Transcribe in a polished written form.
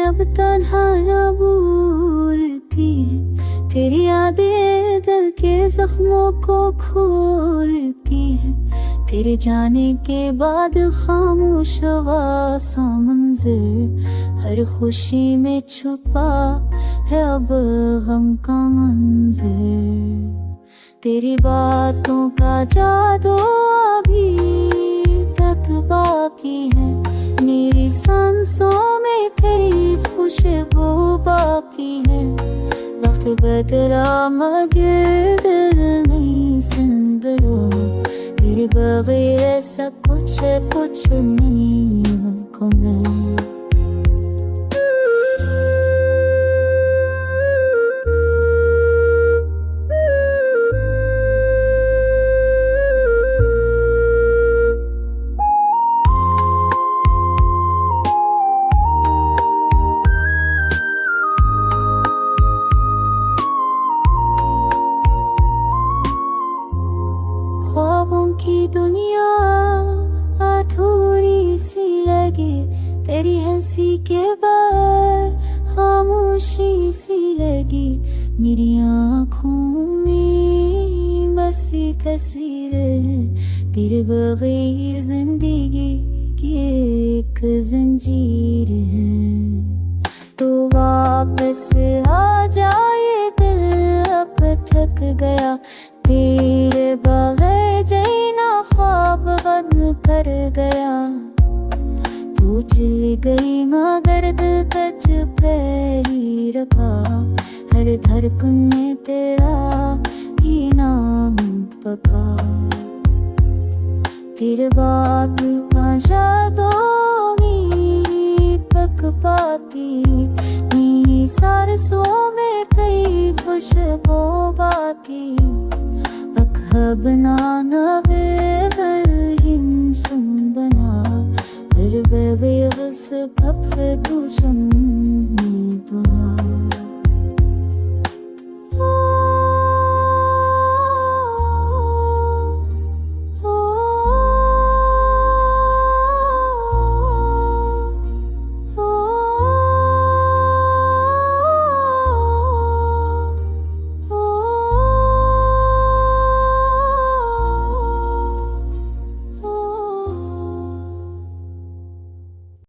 अब तन्हाइयां बोलती है, तेरी यादें दिल के जख्मों को खोलती है। तेरे जाने के बाद खामोश हुआ समंजर, हर खुशी में छुपा है अब गम का मंजर। तेरी बातों का जादू अभी तक बाकी है, मेरी सांसों में तेरी खुशबू बाकी है। वक्त बदला मगर दिल नहीं संभला, तेरे बगैर ऐसा कुछ नहीं को मैं। ख्वाबों की दुनिया अधूरी सी लगे, तेरी हंसी के बाद खामोशी सी लगी। मेरी आँखों में बसी तस्वीर है, तेरे बगैर जिंदगी की एक जंजीर है। तो वापस आ जाए दिल अब थक गया, तेरे बगैर जीना ख्वाब बन कर गया। तू चली गई मगर दिल तुझ पे ही रखा, हर धड़कन में तेरा ही नाम पका। तेरे बाद का शादों में पक पाती, मेरी सरसों में कई खुशबू बाकी। बनाना बेगर हिम सुन बना, फिर बेबस कब तू सुन दुआ।